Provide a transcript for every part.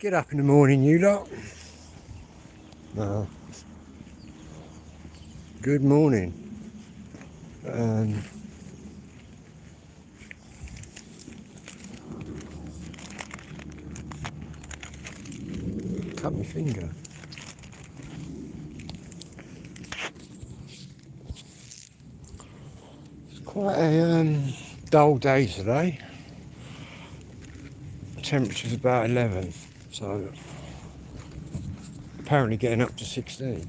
Get up in the morning, you lot. Good morning. Cut my finger. It's quite a dull day today. Temperature's about 11, so apparently getting up to 16.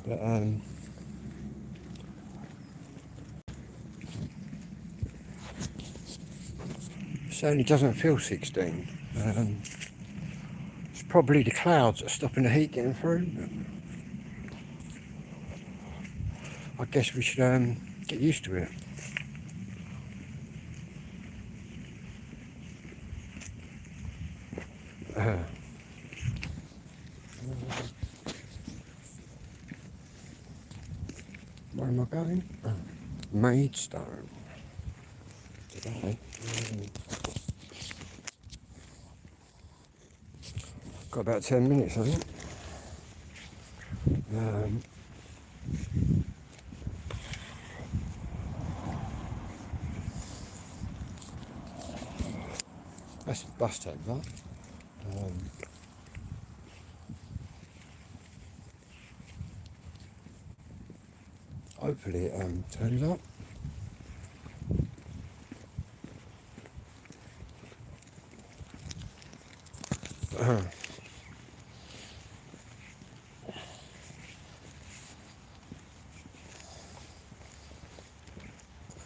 But certainly doesn't feel 16. It's probably the clouds that are stopping the heat getting through. I guess we should get used to it. Where am I going? Maidstone. Today. Got about 10 minutes, I think. That's the bus take that. Hopefully it turns up.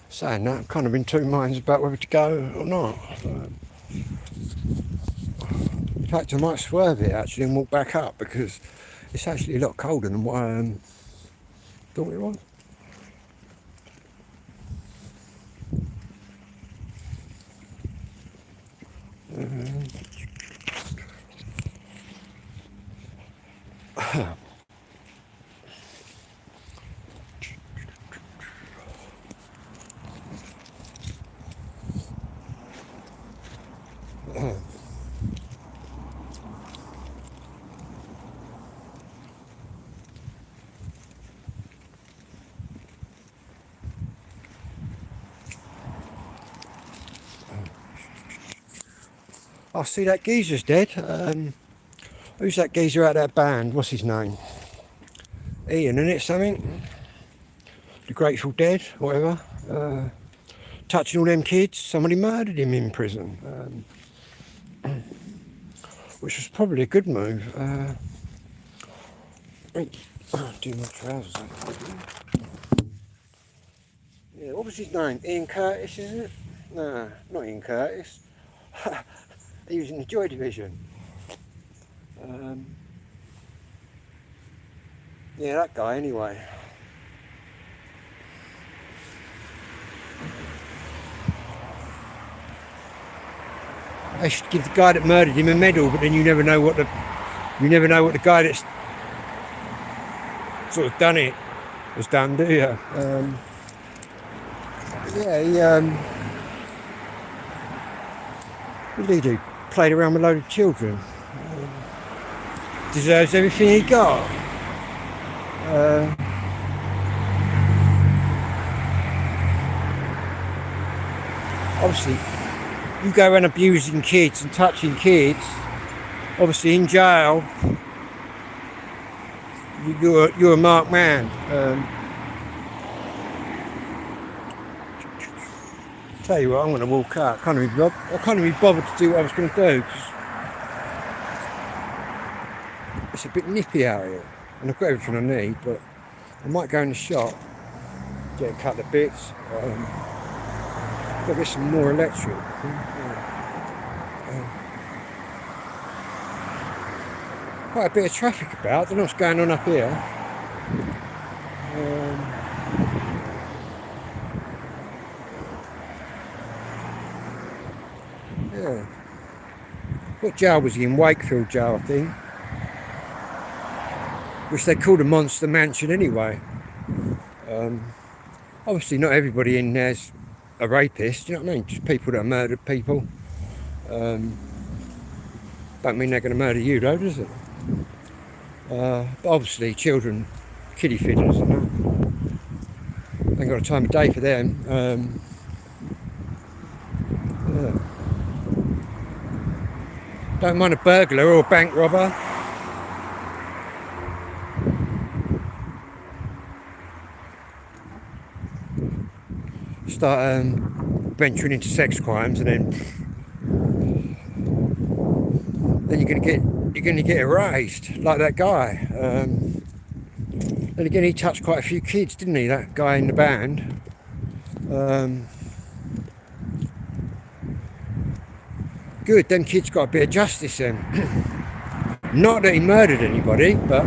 Saying that, I'm kind of in two minds about whether to go or not. In fact, I might swerve it actually and walk back up because it's actually a lot colder than what I thought it was. I see that geezer's dead. Who's that geezer out of that band? What's his name? Ian, isn't it something? The Grateful Dead, whatever. Touching all them kids. Somebody murdered him in prison. Which was probably a good move. Do my trousers up. Yeah, what was his name? Ian Curtis, isn't it? No, not Ian Curtis. He was in the Joy Division. Yeah, that guy anyway. They should give the guy that murdered him a medal, but then you never know what the guy that's sort of done it has done, do you? Yeah, what did he do? Played around with a load of children. Deserves everything he got. Obviously, you go around abusing kids and touching kids. Obviously, in jail, you're a marked man. Tell you what, I'm going to walk out. I can't even be bothered to do what I was going to do. It's a bit nippy out here, and I've got everything I need. But I might go in the shop, get a couple of bits. Got to get some more electric. Quite a bit of traffic about. I don't know what's going on up here. Yeah. What jail was he in? Wakefield jail, I think. Which they called a monster mansion anyway. Obviously not everybody in there's a rapist, you know what I mean? Just people that have murdered people. Don't mean they're going to murder you though, does it? But obviously children, kiddie fiddlers and that, ain't got a time of day for them. Yeah. Don't mind a burglar or a bank robber. Start venturing into sex crimes, and then you're going to get erased like that guy. Then again, he touched quite a few kids, didn't he? That guy in the band. Good, them kids got a bit of justice then. Not that he murdered anybody, but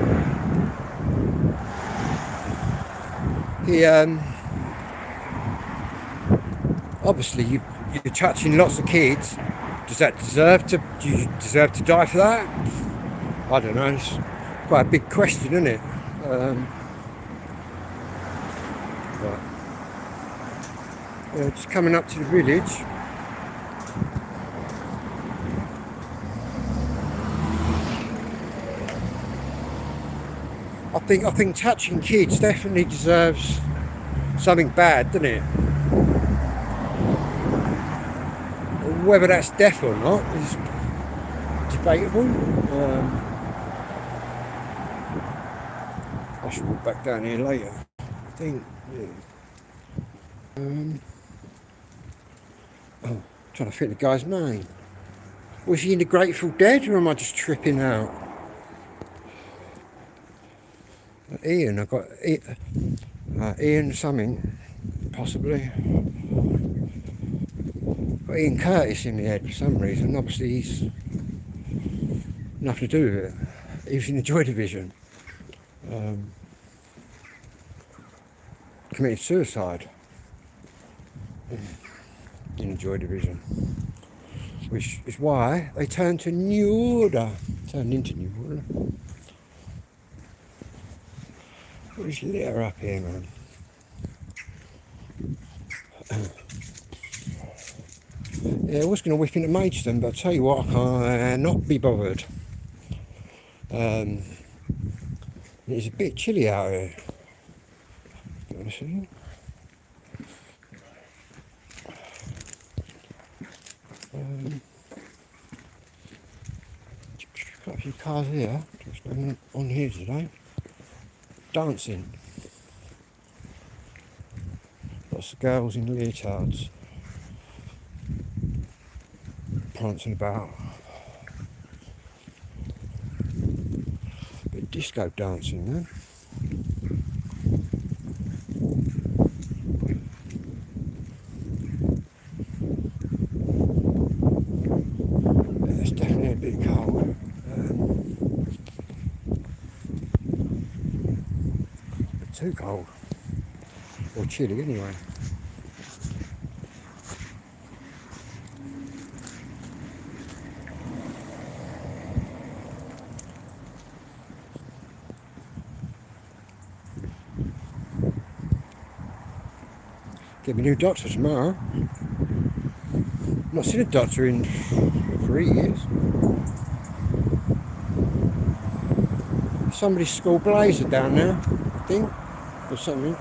he obviously you're touching lots of kids. Do you deserve to die for that? I don't know. It's quite a big question, isn't it? But just coming up to the village. I think touching kids definitely deserves something bad, doesn't it? Whether that's death or not is debatable. I should walk back down here later, I think. Yeah. Trying to think the guy's name. Was he in the Grateful Dead, or am I just tripping out? Ian, I've got Ian something, possibly. Got Ian Curtis in the head for some reason. Obviously he's nothing to do with it. He was in the Joy Division. Committed suicide in the Joy Division, which is why they turned into New Order. What is litter up here, man? Yeah, I was going to whip into Maidstone, but I'll tell you what, I cannot be bothered. It's a bit chilly out here, to be honest with you. Got a few cars here, just on here today. Dancing. Lots of girls in leotards. Prancing about. Bit of disco dancing, man. Yeah, it's definitely a bit cold. Too cold. Or chilly anyway. Get me a new doctor tomorrow. Not seen a doctor in 3 years. Somebody's school blazer down there, I think, or something.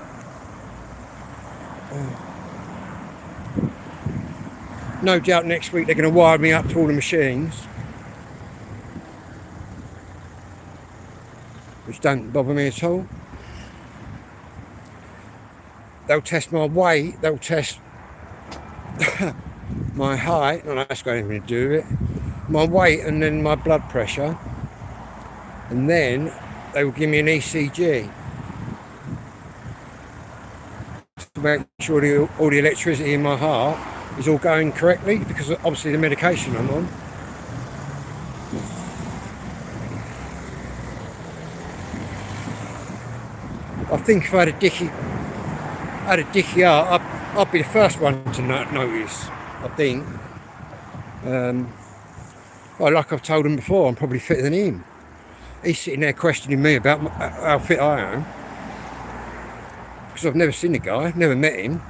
No doubt next week they're going to wire me up to all the machines, which don't bother me at all. They'll test my weight, they'll test my height, and that's got anything to do with it, my weight, and then my blood pressure, and then they will give me an ECG to make sure all the electricity in my heart is all going correctly, because obviously the medication I'm on. I think if I had a dicky heart, I'd be the first one to notice, I think. Well, like I've told him before, I'm probably fitter than him. He's sitting there questioning me about how fit I am, because I've never seen the guy, never met him.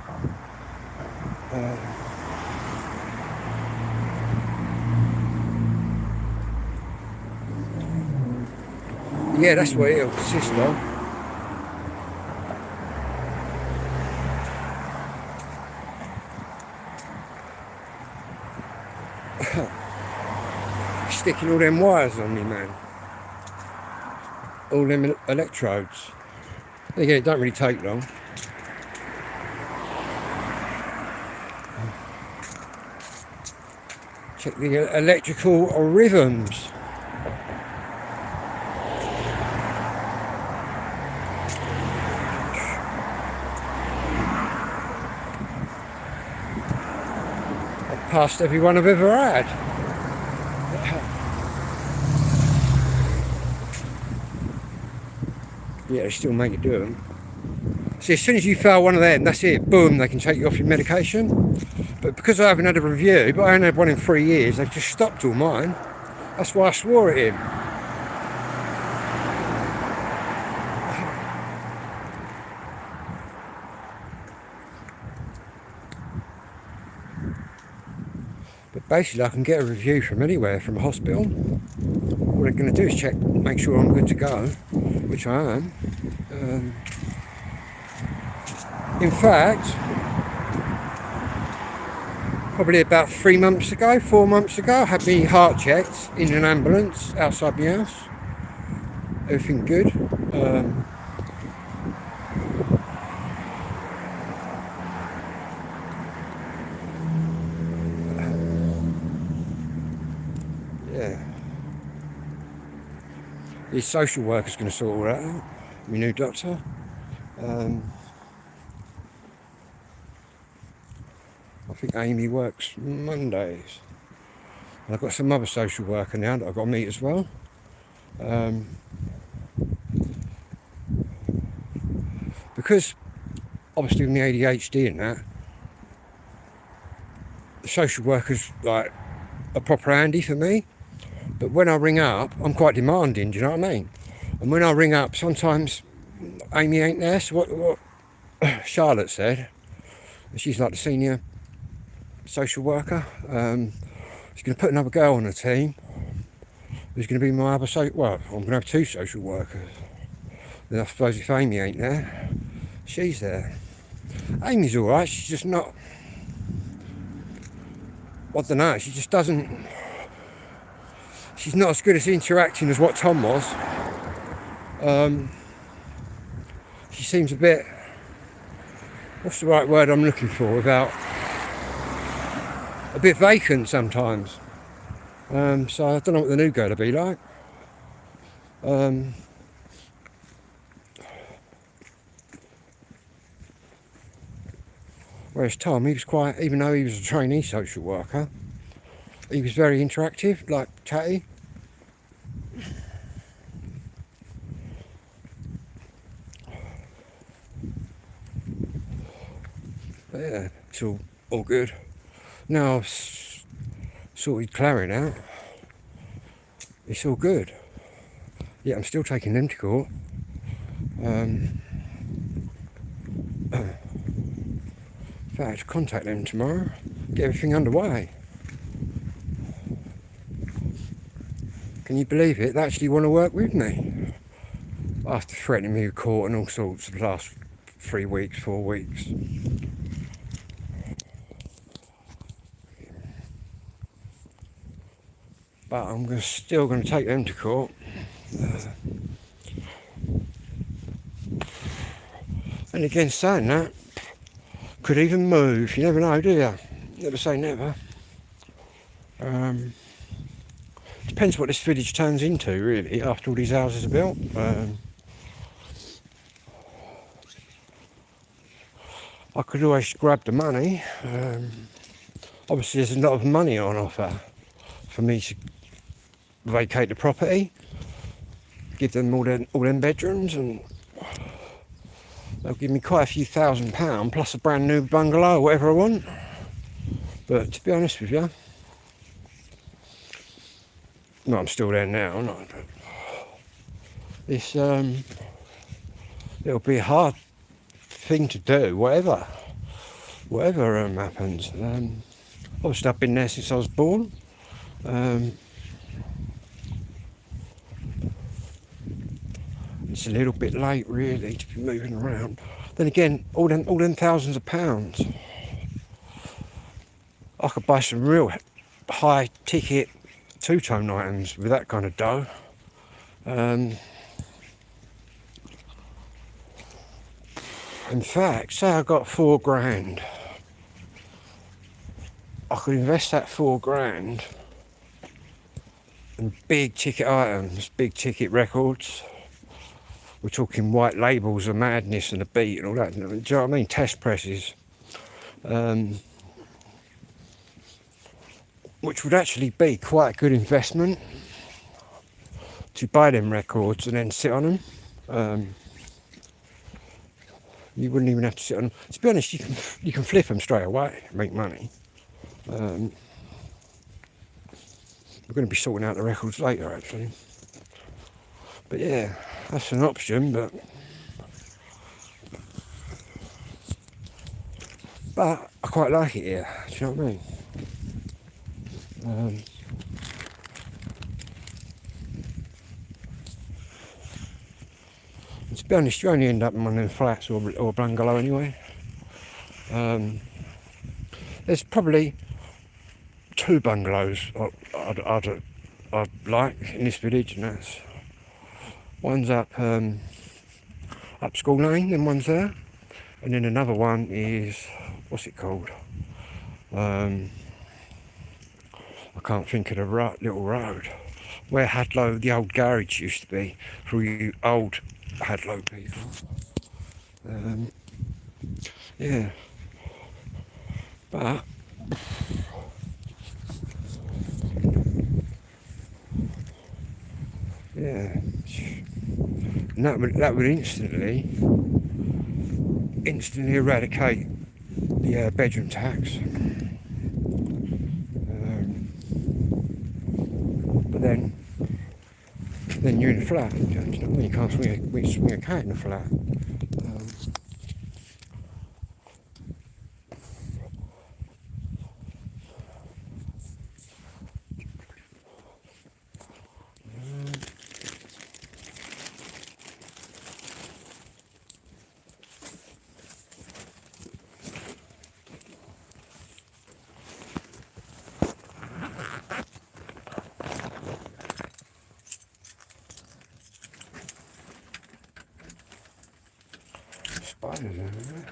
Yeah, that's what it'll consist of. Sticking all them wires on me, man. All them electrodes. Again, it don't really take long. Check the electrical rhythms. I've passed every one I've ever had. Yeah, they still make you do them. See, as soon as you fail one of them, that's it. Boom, they can take you off your medication. But because I haven't had a review, but I only had one in 3 years, they've just stopped all mine. That's why I swore at him. But basically, I can get a review from anywhere, from a hospital. All they're going to do is check, make sure I'm good to go, which I am. In fact, probably about 4 months ago, I had my heart checked in an ambulance outside my house. Everything good. Yeah. The social worker's going to sort all that out. My new doctor. I think Amy works Mondays. And I've got some other social worker now that I've got to meet as well. Because obviously with my ADHD and that, the social worker's like a proper handy for me. But when I ring up, I'm quite demanding, do you know what I mean? And when I ring up, sometimes Amy ain't there. So what Charlotte said, she's like the senior social worker. She's going to put another girl on the team. Who's going to be my other well, I'm going to have 2 social workers. Then I suppose if Amy ain't there, she's there. Amy's alright, she's just not, I don't know, she just doesn't, she's not as good at interacting as what Tom was. She seems a bit, what's the right word I'm looking for, without, a bit vacant sometimes. So I don't know what the new girl will be like. Whereas Tom, he was quite, even though he was a trainee social worker, he was very interactive, like chatty. But yeah, it's all good. Now I've sorted Clary out. It's all good. Yeah, I'm still taking them to court. In fact, I have to contact them tomorrow, get everything underway. Can you believe it? They actually want to work with me. After threatening me with court and all sorts for the last 3 weeks, 4 weeks. But I'm still going to take them to court. And again, saying that, could even move. You never know, do you? Never say never. Depends what this village turns into, really, after all these houses are built. I could always grab the money. Obviously, there's a lot of money on offer for me to vacate the property, give them all them bedrooms, and they'll give me quite a few £1,000 plus a brand new bungalow, whatever I want. But to be honest with you, no, I'm still there now, I'm not. It's it'll be a hard thing to do, whatever happens. Obviously, I've been there since I was born. it's a little bit late really to be moving around. Then again, all them thousands of pounds, I could buy some real high ticket two-tone items with that kind of dough. In fact, say I got £4 grand, I could invest that £4 in big ticket items, big ticket records. We're talking white labels of Madness and the Beat and all that. Do you know what I mean? Test presses. Which would actually be quite a good investment to buy them records and then sit on them. You wouldn't even have to sit on them. To be honest, you can flip them straight away, make money. We're going to be sorting out the records later, actually. But yeah, that's an option. But I quite like it here. Do you know what I mean? To be honest, you only end up in one of them flats or a bungalow anyway. There's probably 2 bungalows I'd like in this village, and that's one's up School Lane, and one's there, and then another one is, what's it called? I can't think of the little road where Hadlow, the old garage, used to be, for you old Hadlow people. Yeah, but yeah, and that would instantly eradicate the bedroom tax. But then you're in a flat. You know what I mean? You can't swing a cat in a flat. Spiders everywhere.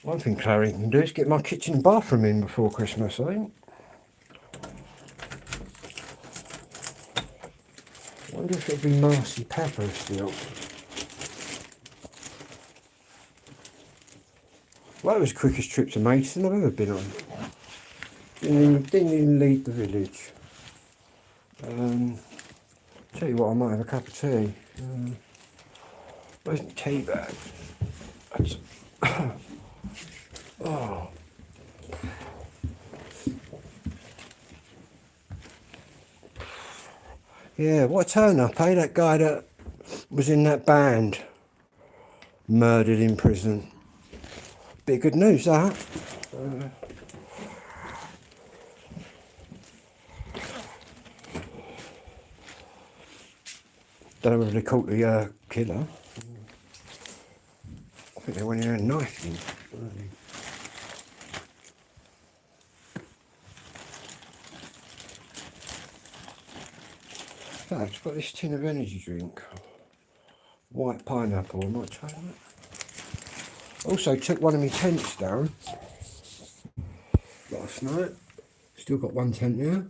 One thing Clary can do is get my kitchen and bathroom in before Christmas, I think. I wonder if it'll be Marcy Pepper still. Well, that was the quickest trip to Maidstone I've ever been on. Didn't even leave the village. Tell you what, I might have a cup of tea. Where's my tea bag? Oh. Yeah, what a turn up, eh? That guy that was in that band, murdered in prison. Bit of good news, that. Don't know whether they caught the killer. I think they went in and knifed him. So I've just got this tin of energy drink. White pineapple, I might try that. Also took one of my tents down last night. Still got one tent there.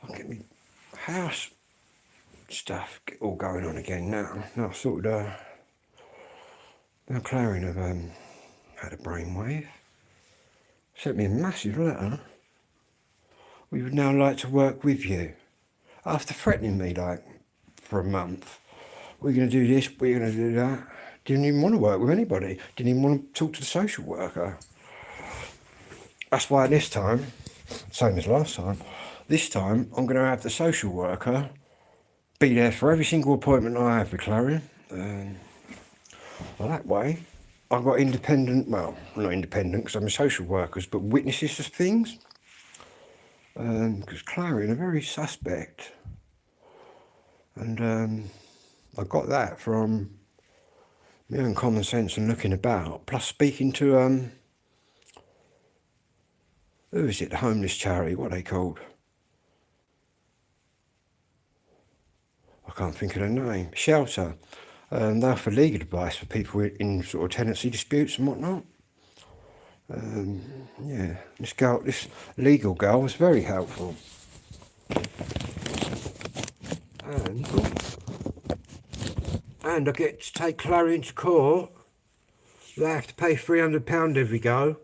I'll get me house stuff all going on again now. Now sort of now Clarion have had a brainwave. Sent me a massive letter. We would now like to work with you. After threatening me like for a month. We're going to do this, we're going to do that. Didn't even want to work with anybody. Didn't even want to talk to the social worker. that's why this time, same as last time, this time I'm going to have the social worker be there for every single appointment I have with Clarion. Well, that way I've got independent, well, not independent because I'm a social worker, but witnesses to things. Because Clarion are very suspect. And I got that from my own common sense and looking about, plus speaking to, who is it, the homeless charity, what are they called? I can't think of the name. Shelter. They offer legal advice for people in sort of tenancy disputes and whatnot. Yeah, this legal girl was very helpful. And I get to take Clarion to court. They have to pay £300 every go.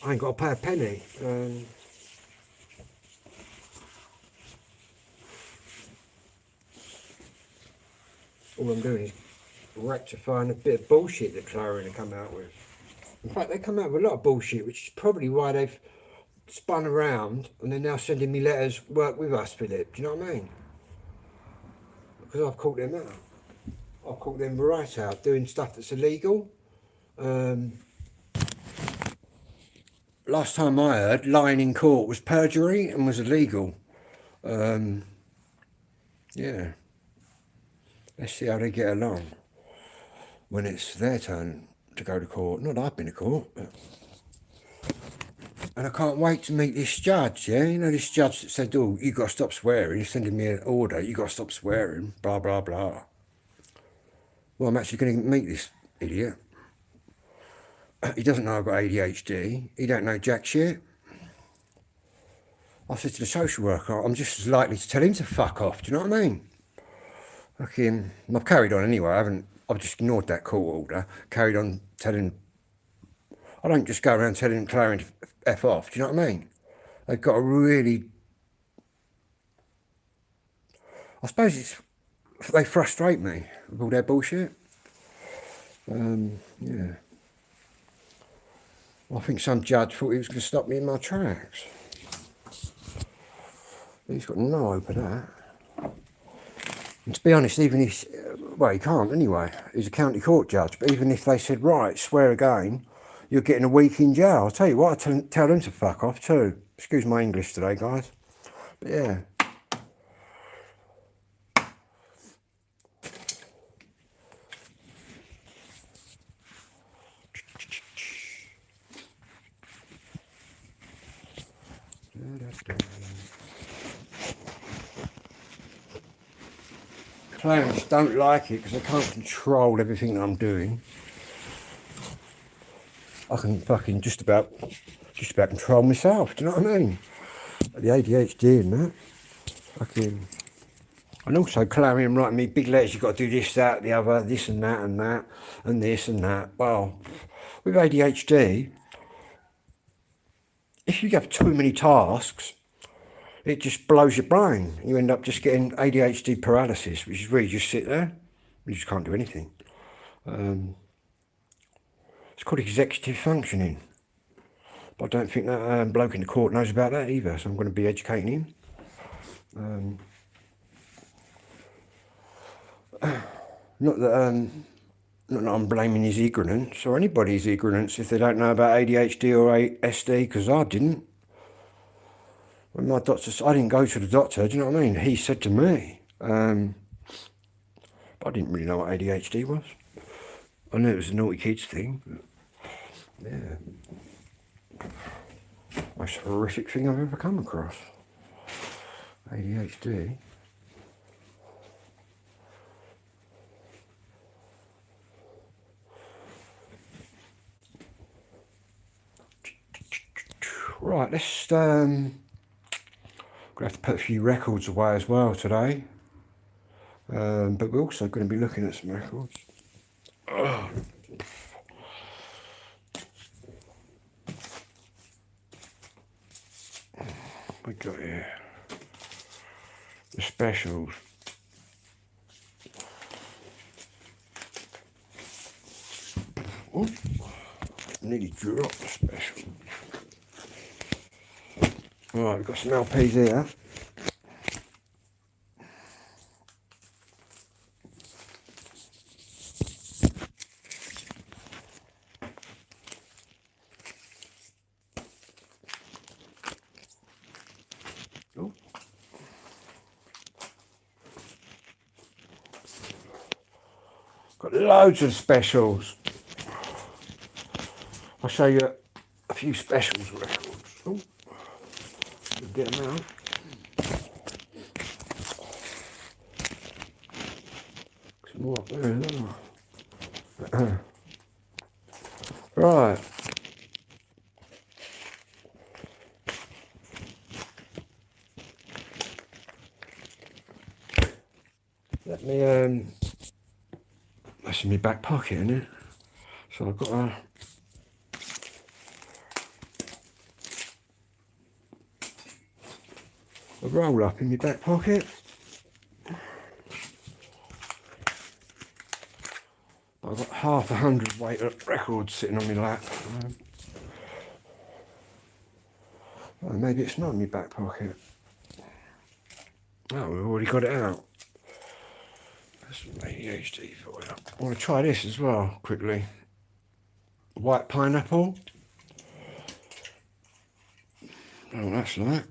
I ain't got to pay a penny. All I'm doing is rectifying a bit of bullshit that Clarion have come out with. In fact, they come out with a lot of bullshit, which is probably why they've spun around and they're now sending me letters, work with us, Philip. Do you know what I mean? Because I've caught them out. I've caught them right out doing stuff that's illegal. Last time I heard, lying in court was perjury and was illegal. Yeah. Let's see how they get along when it's their turn to go to court. Not that I've been to court, but... And I can't wait to meet this judge, yeah? You know, this judge that said, oh, you got to stop swearing. He's sending me an order. You got to stop swearing, blah, blah, blah. Well, I'm actually going to meet this idiot. He doesn't know I've got ADHD. He don't know jack shit. I said to the social worker, I'm just as likely to tell him to fuck off. Do you know what I mean? Fucking, I've carried on anyway. I've just ignored that court order. Carried on telling. I don't just go around telling Clarion to F off. Do you know what I mean? They've got to really. I suppose they frustrate me with all their bullshit. Yeah. I think some judge thought he was going to stop me in my tracks. He's got no hope of that. And to be honest, even if, well, he can't anyway. He's a county court judge. But even if they said, right, swear again, you're getting a week in jail. I'll tell you what, I tell them to fuck off too. Excuse my English today, guys. But yeah. Clients don't like it because they can't control everything that I'm doing. I can fucking just about control myself. Do you know what I mean? The ADHD and that. Fucking. And also Clarion writing me big letters. You've got to do this, that, the other, this and that, and this and that. Well, with ADHD, if you have too many tasks, it just blows your brain. You end up just getting ADHD paralysis, which is where you just sit there. You just can't do anything. It's called executive functioning. But I don't think that bloke in the court knows about that either, so I'm going to be educating him. Not that I'm blaming his ignorance or anybody's ignorance if they don't know about ADHD or SD, because I didn't. When my doctor, I didn't go to the doctor, do you know what I mean? He said to me, but I didn't really know what ADHD was. I knew it was a naughty kids thing, but yeah. Most horrific thing I've ever come across. ADHD. Right, let's gonna have to put a few records away as well today. But we're also going to be looking at some records. We got here the specials. Oh, nearly dropped the special. Right, we've got some LPs here. Oh. Got loads of specials. I'll show you a few specials records. Oh, get them out. Some more up there, isn't there? Right. Let me, that's in my back pocket, isn't it? So I've got a roll up in my back pocket. I've got half 100 weight of records sitting on my lap. Oh, maybe it's not in my back pocket. Oh, we've already got it out. That's some ADHD for you. I want to try this as well, quickly. White pineapple. Oh, that's like.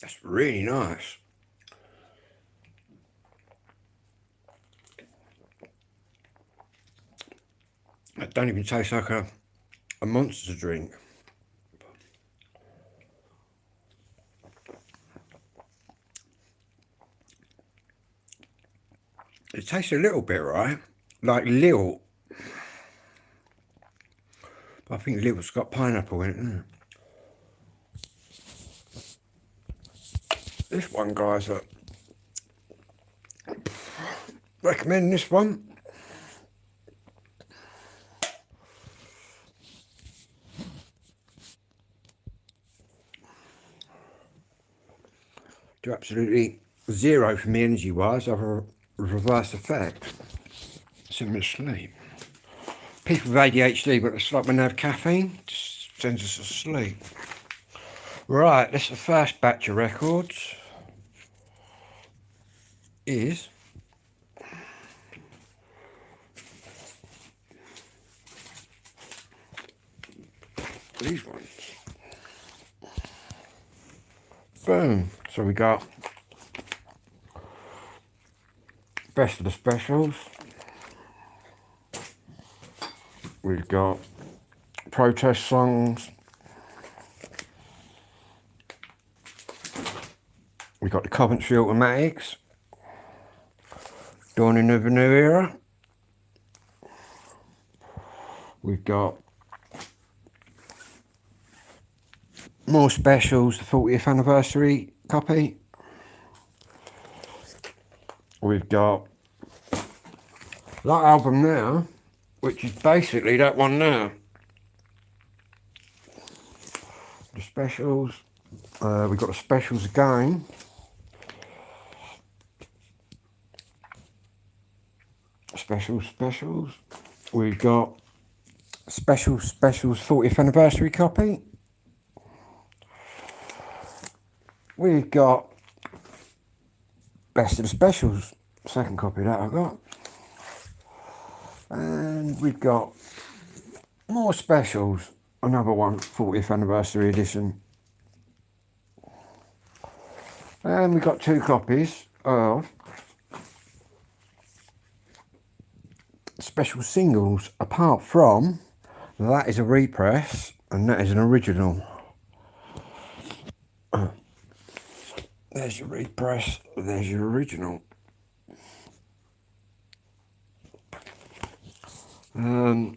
That's really nice. It don't even taste like a Monster drink. It tastes a little bit, right? Like Lil. I think Lil's got pineapple in it, isn't it? This one, guys, recommend this one. Do absolutely zero for me energy-wise. I've a reverse effect. Similar to sleep. People with ADHD, but it's like when they have caffeine, just sends us to sleep. Right, this is the first batch of records. Is these ones. Boom. So we got Best of the Specials. We've got Protest Songs. We've got the Coventry Automatics. Dawning of a New Era. We've got more specials, the 40th anniversary copy. We've got that album now, which is basically that one now. The specials. We've got the specials again. Specials. We've got specials 40th anniversary copy. We've got Best of the Specials, second copy that I've got. And we've got more specials, another one, 40th anniversary edition. And we've got two copies of special singles, apart from that is a repress and that is an original. There's your repress, there's your original. I'll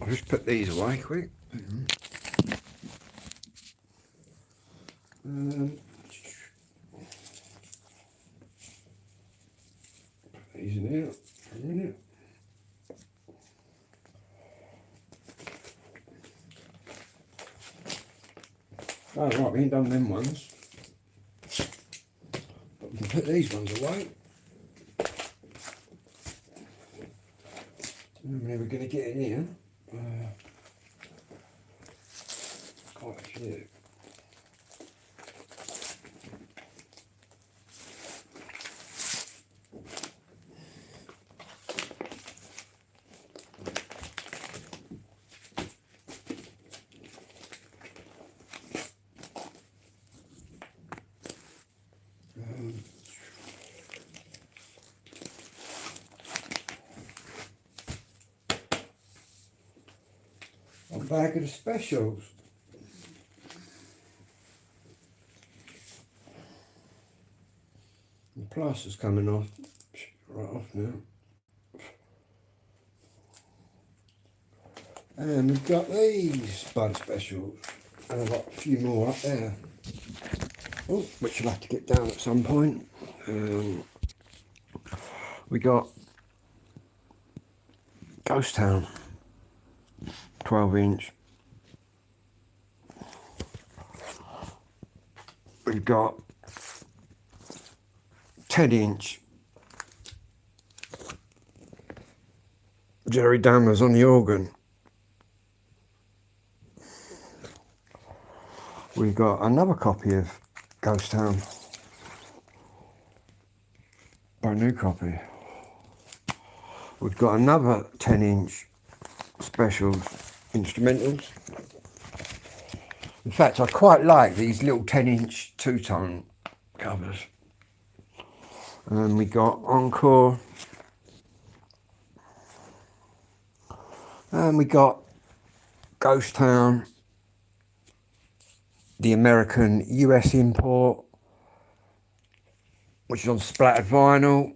just put these away quick. Put these in here for a minute. Oh right, we ain't done them ones. But we can put these ones away. How many we're going to get in here? Quite a few. A bag of the specials. The plaster's coming off, right off now. And we've got these butter specials. And I've got a few more up there. Oh, which you'll have to get down at some point. We got Ghost Town, 12 inch. We've got 10 inch Jerry Dammers on the organ. We've got another copy of Ghost Town, brand new copy. We've got another 10 inch specials instrumentals. In fact, I quite like these little 10 inch two-tone covers. And we got Encore. And we got Ghost Town, the American US import, which is on splattered vinyl.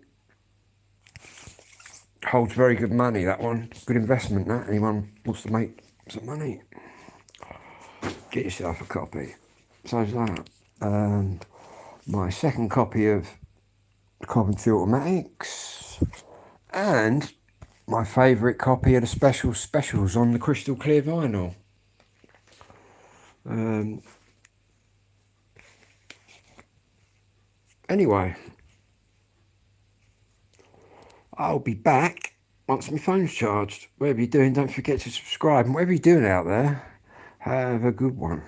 Holds very good money, that one. Good investment, that. Anyone wants to make some money, get yourself a copy. So's that. And my second copy of Coventry Automatics. And my favourite copy of the specials on the crystal clear vinyl. Anyway, I'll be back once my phone's charged. Whatever you're doing, don't forget to subscribe. And whatever you're doing out there, have a good one.